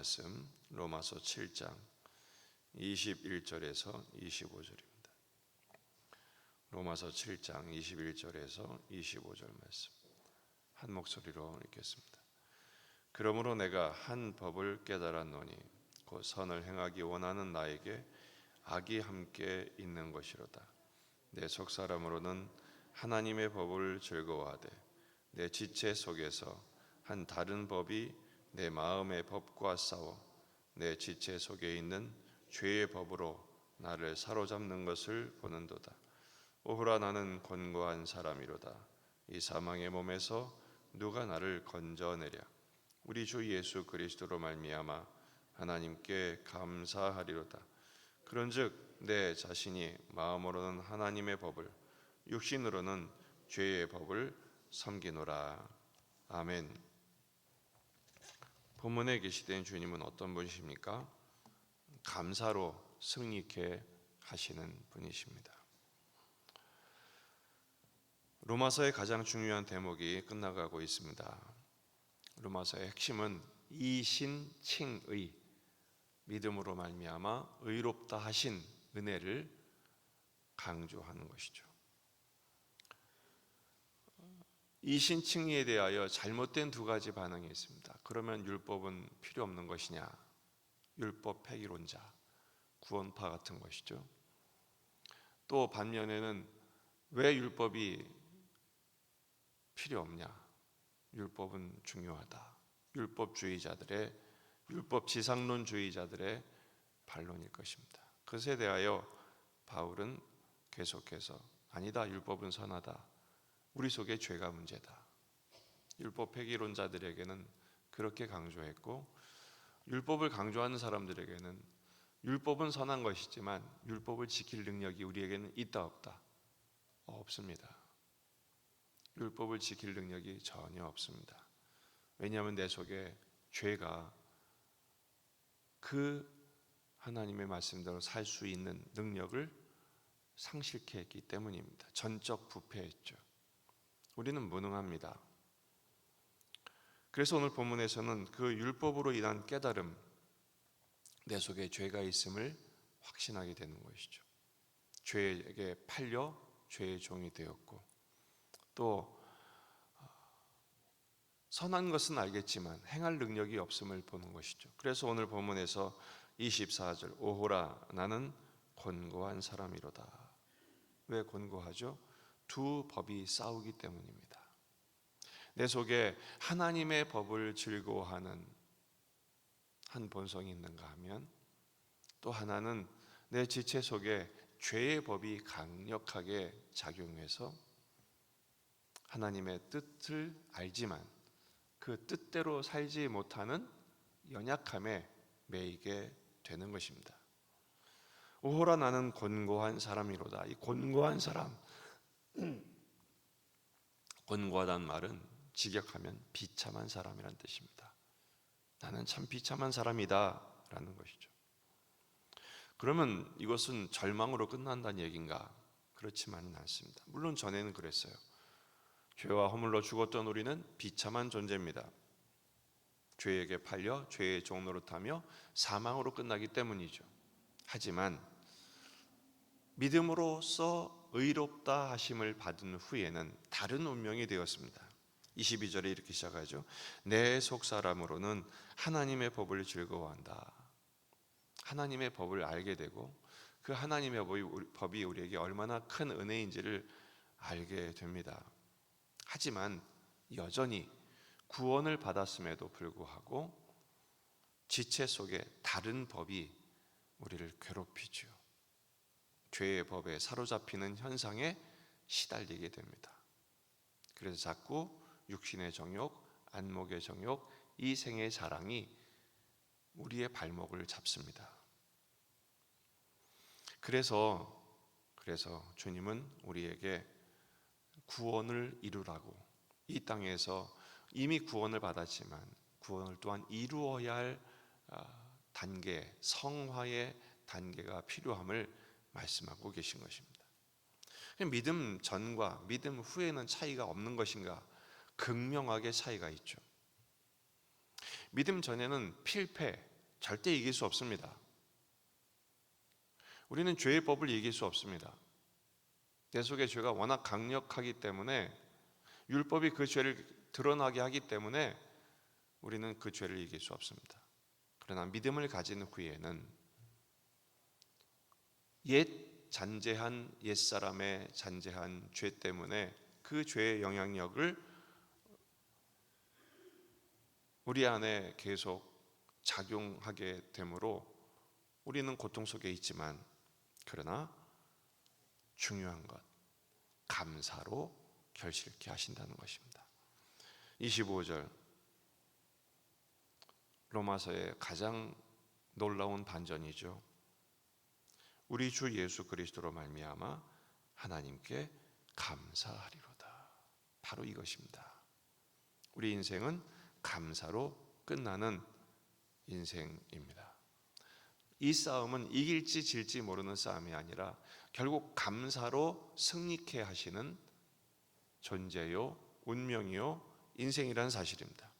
말씀 로마서 7장 21절에서 25절입니다. 로마서 7장 21절에서 25절 말씀 한 목소리로 읽겠습니다. 그러므로 내가 한 법을 깨달았노니 곧 선을 행하기 원하는 나에게 악이 함께 있는 것이로다. 내 속사람으로는 하나님의 법을 즐거워하되 내 지체 속에서 한 다른 법이 내 마음의 법과 싸워 내 지체 속에 있는 죄의 법으로 나를 사로잡는 것을 보는도다. 오호라, 나는 곤고한 사람이로다. 이 사망의 몸에서 누가 나를 건져내랴. 우리 주 예수 그리스도로 말미암아 하나님께 감사하리로다. 그런즉 내 자신이 마음으로는 하나님의 법을, 육신으로는 죄의 법을 섬기노라. 아멘. 본문에 계시된 주님은 어떤 분이십니까? 감사로 승리케 하시는 분이십니다. 로마서의 가장 중요한 대목이 끝나가고 있습니다. 로마서의 핵심은 이신칭의, 믿음으로 말미암아 의롭다 하신 은혜를 강조하는 것이죠. 이신칭의에 대하여 잘못된 두 가지 반응이 있습니다. 그러면 율법은 필요 없는 것이냐? 율법 폐기론자, 구원파 같은 것이죠. 또 반면에는 왜 율법이 필요 없냐? 율법은 중요하다. 율법주의자들의, 율법 지상론주의자들의 반론일 것입니다. 그것에 대하여 바울은 계속해서 아니다, 율법은 선하다. 우리 속에 죄가 문제다. 율법 폐기론자들에게는 그렇게 강조했고, 율법을 강조하는 사람들에게는 율법은 선한 것이지만 율법을 지킬 능력이 우리에게는 있다 없다? 없습니다. 율법을 지킬 능력이 전혀 없습니다. 왜냐하면 내 속에 죄가 그 하나님의 말씀대로 살 수 있는 능력을 상실케 했기 때문입니다. 전적 부패했죠. 우리는 무능합니다. 그래서 오늘 본문에서는 그 율법으로 인한 깨달음, 내 속에 죄가 있음을 확신하게 되는 것이죠. 죄에게 팔려 죄의 종이 되었고, 또 선한 것은 알겠지만 행할 능력이 없음을 보는 것이죠. 그래서 오늘 본문에서 24절, 오호라, 나는 곤고한 사람이로다. 왜 곤고하죠? 두 법이 싸우기 때문입니다. 내 속에 하나님의 법을 즐거워하는 한 본성이 있는가 하면, 또 하나는 내 지체 속에 죄의 법이 강력하게 작용해서 하나님의 뜻을 알지만 그 뜻대로 살지 못하는 연약함에 매이게 되는 것입니다. 오호라, 나는 곤고한 사람이로다. 이 곤고한 사람, 곤고하다는 말은 직역하면 비참한 사람이라는 뜻입니다. 나는 참 비참한 사람이다 라는 것이죠. 그러면 이것은 절망으로 끝난다는 얘기인가? 그렇지만은 않습니다. 물론 전에는 그랬어요. 죄와 허물로 죽었던 우리는 비참한 존재입니다. 죄에게 팔려 죄의 종 노릇하며 사망으로 끝나기 때문이죠. 하지만 믿음으로써 의롭다 하심을 받은 후에는 다른 운명이 되었습니다. 22절에 이렇게 시작하죠. 내 속사람으로는 하나님의 법을 즐거워한다. 하나님의 법을 알게 되고 그 하나님의 법이 우리에게 얼마나 큰 은혜인지를 알게 됩니다. 하지만 여전히 구원을 받았음에도 불구하고 지체 속에 다른 법이 우리를 괴롭히죠. 죄의 법에 사로잡히는 현상에 시달리게 됩니다. 그래서 자꾸 육신의 정욕, 안목의 정욕, 이 생의 자랑이 우리의 발목을 잡습니다. 그래서 주님은 우리에게 구원을 이루라고, 이 땅에서 이미 구원을 받았지만 구원을 또한 이루어야 할 단계, 성화의 단계가 필요함을 말씀하고 계신 것입니다. 믿음 전과 믿음 후에는 차이가 없는 것인가? 극명하게 차이가 있죠. 믿음 전에는 필패, 절대 이길 수 없습니다. 우리는 죄의 법을 이길 수 없습니다. 내 속의 죄가 워낙 강력하기 때문에, 율법이 그 죄를 드러나게 하기 때문에 우리는 그 죄를 이길 수 없습니다. 그러나 믿음을 가진 후에는 옛사람의 잔재한 죄 때문에 그 죄의 영향력을 우리 안에 계속 작용하게 되므로 우리는 고통 속에 있지만, 그러나 중요한 것, 감사로 결실케 하신다는 것입니다. 25절, 로마서의 가장 놀라운 반전이죠. 우리 주 예수 그리스도로 말미암아 하나님께 감사하리로다. 바로 이것입니다. 우리 인생은 감사로 끝나는 인생입니다. 이 싸움은 이길지 질지 모르는 싸움이 아니라 결국 감사로 승리케 하시는 존재요, 운명이요, 인생이라는 사실입니다.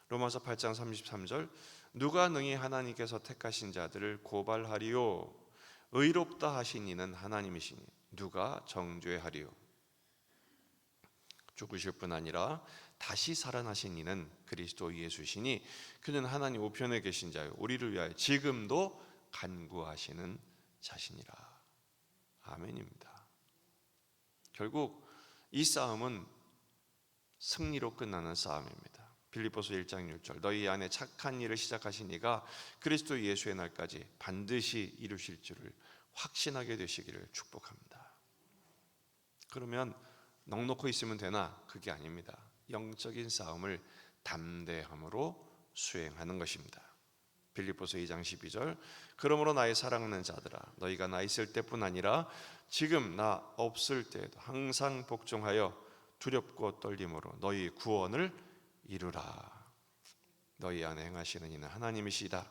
로마서 8장 33절, 누가 능히 하나님께서 택하신 자들을 고발하리요? 의롭다 하신 이는 하나님이시니 누가 정죄하리요? 죽으실 뿐 아니라 다시 살아나신 이는 그리스도 예수시니 그는 하나님 우편에 계신 자요, 우리를 위하여 지금도 간구하시는 자신이라. 아멘입니다. 결국 이 싸움은 승리로 끝나는 싸움입니다. 빌립보서 1장 6절, 너희 안에 착한 일을 시작하신 이가 그리스도 예수의 날까지 반드시 이루실 줄을 확신하게 되시기를 축복합니다. 그러면 넉넉히 있으면 되나? 그게 아닙니다. 영적인 싸움을 담대함으로 수행하는 것입니다. 빌립보서 2장 12절, 그러므로 나의 사랑하는 자들아, 너희가 나 있을 때뿐 아니라 지금 나 없을 때에도 항상 복종하여 두렵고 떨림으로 너희 구원을 이루라. 너희 안에 행하시는 이는 하나님이시다.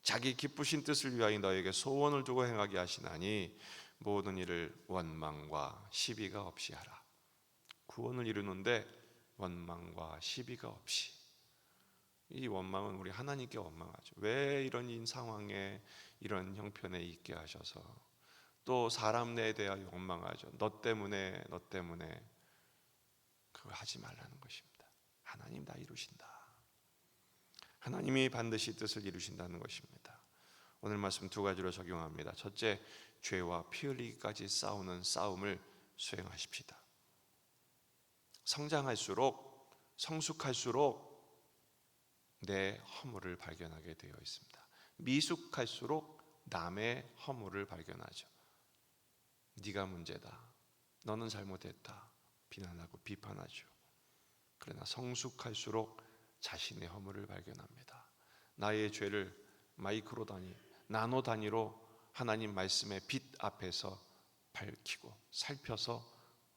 자기 기쁘신 뜻을 위하여 너에게 소원을 두고 행하게 하시나니 모든 일을 원망과 시비가 없이 하라. 구원을 이루는데 원망과 시비가 없이. 이 원망은 우리 하나님께 원망하죠. 왜 이런 상황에, 이런 형편에 있게 하셔서. 또 사람 내에 대하여 원망하죠. 너 때문에 그걸 하지 말라는 것입니다. 하나님 다 이루신다. 하나님이 반드시 뜻을 이루신다는 것입니다. 오늘 말씀 두 가지로 적용합니다. 첫째, 죄와 피 흘리기까지 싸우는 싸움을 수행하십시다. 성장할수록, 성숙할수록 내 허물을 발견하게 되어 있습니다. 미숙할수록 남의 허물을 발견하죠. 네가 문제다, 너는 잘못했다, 비난하고 비판하죠. 그러나 성숙할수록 자신의 허물을 발견합니다. 나의 죄를 마이크로 단위, 나노 단위로 하나님 말씀의 빛 앞에서 밝히고 살펴서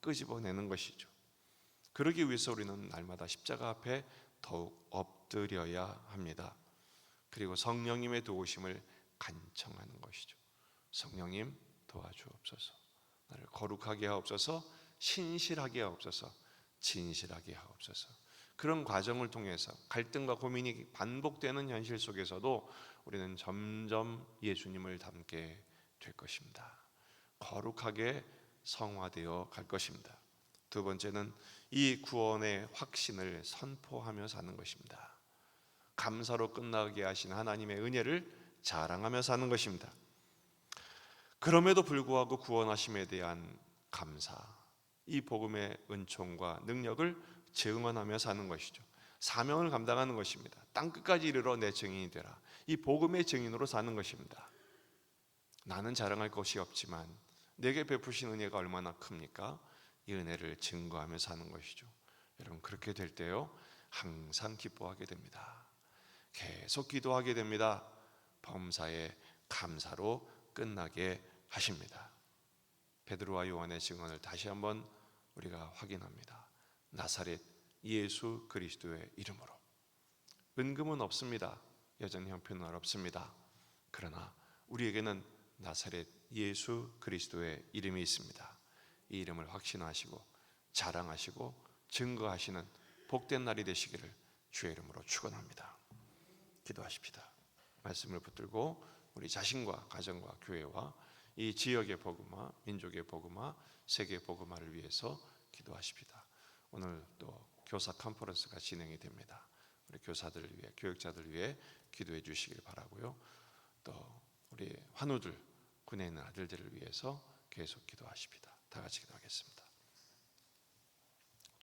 끄집어내는 것이죠. 그러기 위해서 우리는 날마다 십자가 앞에 더욱 엎드려야 합니다. 그리고 성령님의 도우심을 간청하는 것이죠. 성령님 도와주옵소서. 나를 거룩하게 하옵소서. 신실하게 하옵소서. 진실하게 하옵소서. 그런 과정을 통해서 갈등과 고민이 반복되는 현실 속에서도 우리는 점점 예수님을 닮게 될 것입니다. 거룩하게 성화되어 갈 것입니다. 두 번째는 이 구원의 확신을 선포하며 사는 것입니다. 감사로 끝나게 하신 하나님의 은혜를 자랑하며 사는 것입니다. 그럼에도 불구하고 구원하심에 대한 감사, 이 복음의 은총과 능력을 증언하며 사는 것이죠. 사명을 감당하는 것입니다. 땅끝까지 이르러 내 증인이 되라. 이 복음의 증인으로 사는 것입니다. 나는 자랑할 것이 없지만 내게 베푸신 은혜가 얼마나 큽니까? 이 은혜를 증거하며 사는 것이죠. 여러분, 그렇게 될 때요, 항상 기뻐하게 됩니다. 계속 기도하게 됩니다. 범사에 감사로 끝나게 하십니다. 베드로와 요한의 증언을 다시 한번 우리가 확인합니다. 나사렛 예수 그리스도의 이름으로. 은금은 없습니다. 여전히 형편은 어렵습니다. 그러나 우리에게는 나사렛 예수 그리스도의 이름이 있습니다. 이 이름을 확신하시고 자랑하시고 증거하시는 복된 날이 되시기를 주의 이름으로 축원합니다. 기도하십시다. 말씀을 붙들고 우리 자신과 가정과 교회와 이 지역의 복음화, 민족의 복음화, 세계의 복음화를 위해서 기도하십니다. 오늘 또 교사 컨퍼런스가 진행이 됩니다. 우리 교사들을 위해, 교육자들을 위해 기도해 주시길 바라고요. 또 우리 환우들, 군에 있는 아들들을 위해서 계속 기도하십니다. 다 같이 기도하겠습니다.